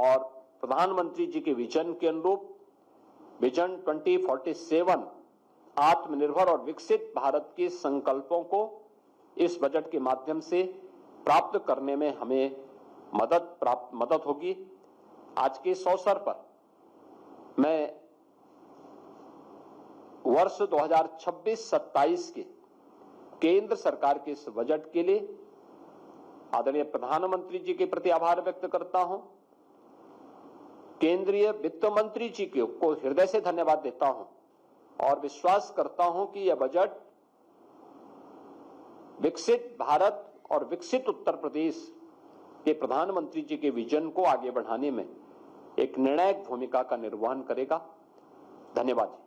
और प्रधानमंत्री जी के विजन के अनुरूप विजन 2047 आत्मनिर्भर और विकसित भारत के संकल्पों को इस बजट के माध्यम से प्राप्त करने में हमें मदद होगी। आज के इस अवसर पर मैं वर्ष 2026-27 के केंद्र सरकार के इस बजट के लिए आदरणीय प्रधानमंत्री जी के प्रति आभार व्यक्त करता हूं। केंद्रीय वित्त मंत्री जी को हृदय से धन्यवाद देता हूं और विश्वास करता हूं कि यह बजट विकसित भारत और विकसित उत्तर प्रदेश के प्रधानमंत्री जी के विजन को आगे बढ़ाने में एक निर्णायक भूमिका का निर्वहन करेगा। धन्यवाद जी।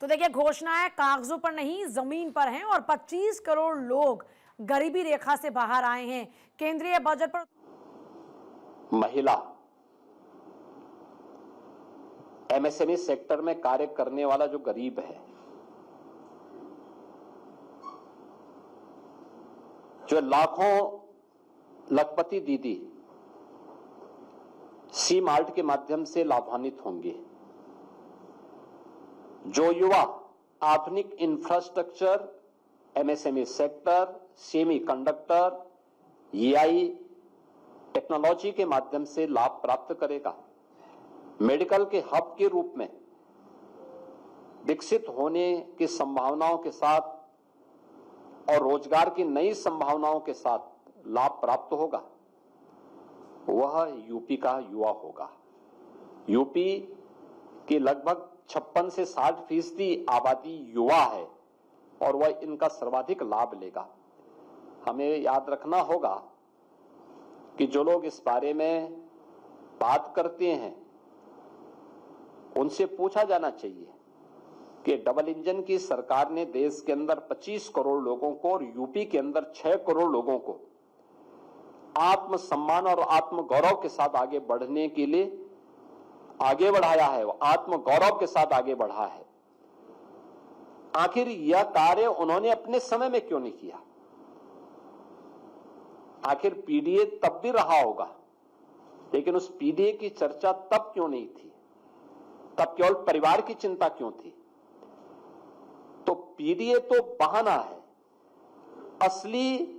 तो देखिए, घोषणाएं कागजों पर नहीं जमीन पर हैं और 25 करोड़ लोग गरीबी रेखा से बाहर आए हैं। केंद्रीय बजट पर महिला एमएसएमई सेक्टर में कार्य करने वाला जो गरीब है, जो लाखों लखपति दीदी सी मार्ट के माध्यम से लाभान्वित होंगे, जो युवा आधुनिक infrastructure, MSME sector, semi conductor, AI technology के माध्यम से लाभ प्राप्त करेगा, मेडिकल के हब के रूप में विकसित होने की संभावनाओं के साथ और रोजगार की नई संभावनाओं के साथ लाभ प्राप्त होगा, वह यूपी का युवा होगा। यूपी की लगभग 56 से 60% आबादी युवा है और वह इनका सर्वाधिक लाभ लेगा। हमें याद रखना होगा कि जो लोग इस बारे में बात करते हैं उनसे पूछा जाना चाहिए कि डबल इंजन की सरकार ने देश के अंदर 25 करोड़ लोगों को और यूपी के अंदर 6 करोड़ लोगों को आत्मसम्मान और आत्मगौरव के साथ आगे बढ़ने के लिए आगे बढ़ाया है, वो आत्मगौरव के साथ आगे बढ़ा है। आखिर यह कार्य उन्होंने अपने समय में क्यों नहीं किया? आखिर पीडीए तब भी रहा होगा, लेकिन उस पीडीए की चर्चा तब क्यों नहीं थी? तब केवल परिवार की चिंता क्यों थी? तो पीडीए तो बहाना है, असली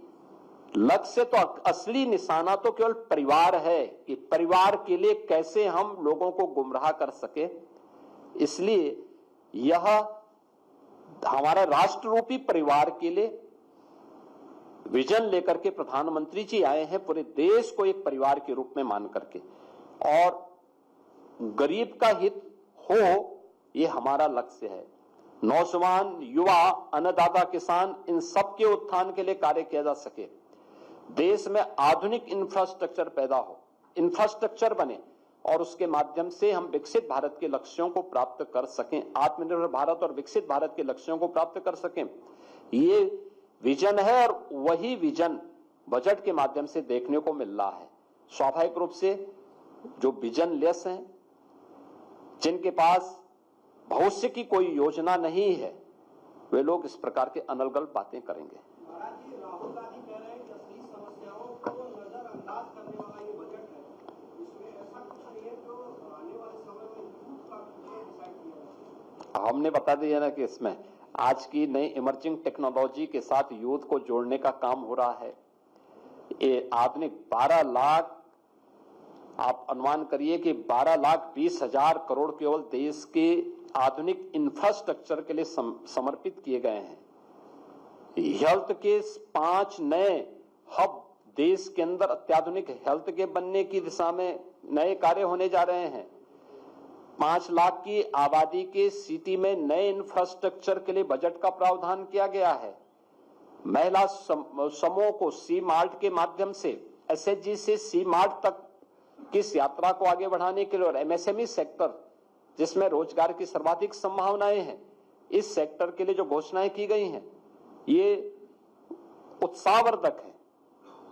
लक्ष्य तो असली निशाना तो केवल परिवार है कि परिवार के लिए कैसे हम लोगों को गुमराह कर सके। इसलिए यह हमारा राष्ट्र रूपी परिवार के लिए विजन लेकर के प्रधानमंत्री जी आए हैं, पूरे देश को एक परिवार के रूप में मान करके, और गरीब का हित हो ये हमारा लक्ष्य है। नौजवान, युवा, अन्नदाता, किसान, इन सबके उत्थान के लिए कार्य किया जा सके। देश में आधुनिक इंफ्रास्ट्रक्चर पैदा हो, इंफ्रास्ट्रक्चर बने और उसके माध्यम से हम विकसित भारत के लक्ष्यों को प्राप्त कर सकें, आत्मनिर्भर भारत और विकसित भारत के लक्ष्यों को प्राप्त कर सकें। ये विजन है और वही विजन बजट के माध्यम से देखने को मिल रहा है। स्वाभाविक रूप से जो विजन लेस हैं, जिनके पास भविष्य की कोई योजना नहीं है, वे लोग इस प्रकार के अनलगल बातें करेंगे। राहुल गांधी कह रहे हैं कि असली समस्याओं को नजरअंदाज करने वाला ये बजट है, इसमें ऐसा कुछ नहीं है जो आने वाले समय में यूथ का डिसाइड किया जाए। हमने बता दिया ना कि इसमें आज की नई इमर्जिंग टेक्नोलॉजी के साथ यूथ को जोड़ने का काम हो रहा है। ये आधुनिक 12 लाख, आप अनुमान करिए कि 12,20,000 करोड़ केवल देश के आधुनिक इंफ्रास्ट्रक्चर के लिए समर्पित किए गए हैं। हेल्थ के 5 नए हब देश के अंदर अत्याधुनिक हेल्थ के बनने की दिशा में नए कार्य होने जा रहे हैं। 5 लाख की आबादी के सिटी में नए इंफ्रास्ट्रक्चर के लिए बजट का प्रावधान किया गया है। महिला समूह को सी मार्ट के माध्यम से, एसएचजी से सी मार्ट तक की इस यात्रा को आगे बढ़ाने के लिए, और एमएसएमई सेक्टर जिसमें रोजगार की सर्वाधिक संभावनाएं हैं, इस सेक्टर के लिए जो घोषणाएं की गई हैं ये उत्साहवर्धक है,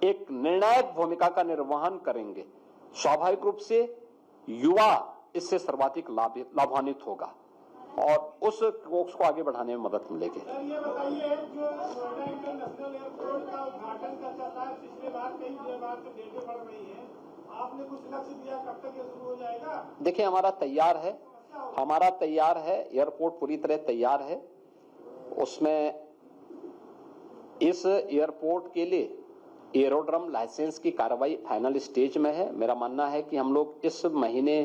एक निर्णायक भूमिका का निर्वहन करेंगे। स्वाभाविक रूप से युवा इससे सर्वाधिक लाभान्वित होगा और उस कोर्स को आगे बढ़ाने में मदद मिलेगी। सर ये बताइए, जो नोएडा इंटरनेशनल एयरपोर्ट का उद्घाटन का चल रहा है, पिछले बार कई बार से डेटें बढ़ रही हैं, आपने कुछ लक्ष्य दिया, कब तक ये शुरू हो जाएगा? देखिए, हमारा तैयार है, एयरपोर्ट पूरी तरह तैयार है। उसमें इस एयरपोर्ट के लिए एरोड्रम लाइसेंस की कार्रवाई फाइनल स्टेज में है। मेरा मानना है कि हम लोग इस महीने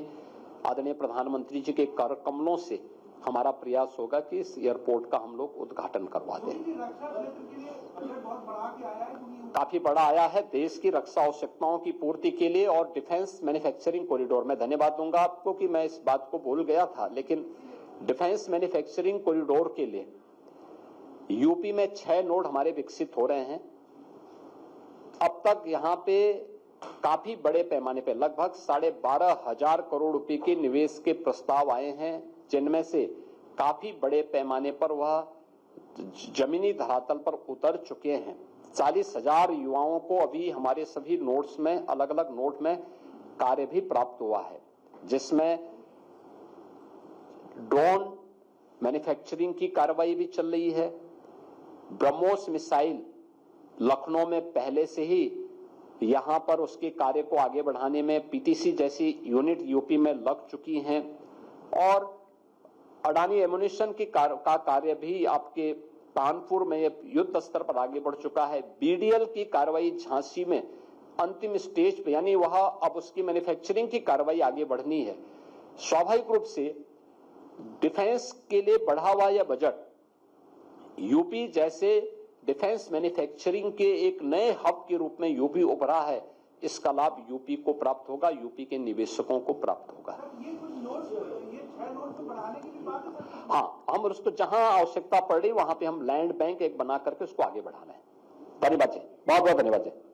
आदरणीय प्रधानमंत्री जी के कर कमलों से हमारा प्रयास होगा कि इस एयरपोर्ट का हम लोग उद्घाटन करवा दें। रक्षा क्षेत्र के लिए बजट बहुत बढ़ा के आया है, काफी बड़ा आया है देश की रक्षा आवश्यकताओं की पूर्ति के लिए और डिफेंस मैन्युफैक्चरिंग कॉरिडोर में धन्यवाद दूंगा आपको कि मैं इस बात को भूल गया था, लेकिन डिफेंस मैन्युफैक्चरिंग कॉरिडोर के लिए यूपी में 6 नोड हमारे विकसित हो रहे हैं। अब तक यहां पे काफी बड़े पैमाने पे लगभग 12,500 करोड़ रुपए के निवेश के प्रस्ताव आए हैं, जिनमें से काफी बड़े पैमाने पर वह जमीनी धरातल पर उतर चुके हैं। 40,000 युवाओं को अभी हमारे सभी नोड्स में, अलग अलग नोड में कार्य भी प्राप्त हुआ है, जिसमें ड्रोन मैन्युफैक्चरिंग की कार्रवाई भी चल रही है। ब्रह्मोस मिसाइल लखनऊ में पहले से ही यहां पर उसके कार्य को आगे बढ़ाने में पीटीसी जैसी यूनिट यूपी में लग चुकी हैं और अडानी एमुनिशन की का कार्य भी आपके कानपुर में युद्ध स्तर पर आगे बढ़ चुका है। बीडीएल की कार्रवाई झांसी में अंतिम स्टेज पे, यानी वह अब उसकी मैन्युफैक्चरिंग की कार्रवाई आगे बढ़नी है। स्वाभाविक रूप से डिफेंस के लिए बढ़ा हुआ यह बजट यूपी जैसे डिफेंस मैन्युफैक्चरिंग के एक नए हब के रूप में यूपी उभरा है, इसका लाभ यूपी को प्राप्त होगा, यूपी के निवेशकों को प्राप्त होगा। ये कुछ नोट्स, ये 6 नोट्स बढ़ाने की भी बात है? हाँ, हम उसको जहां आवश्यकता पड़ रही वहां पे हम लैंड बैंक एक बना करके उसको आगे बढ़ा रहे हैं। धन्यवाद जी, बहुत बहुत धन्यवाद जी।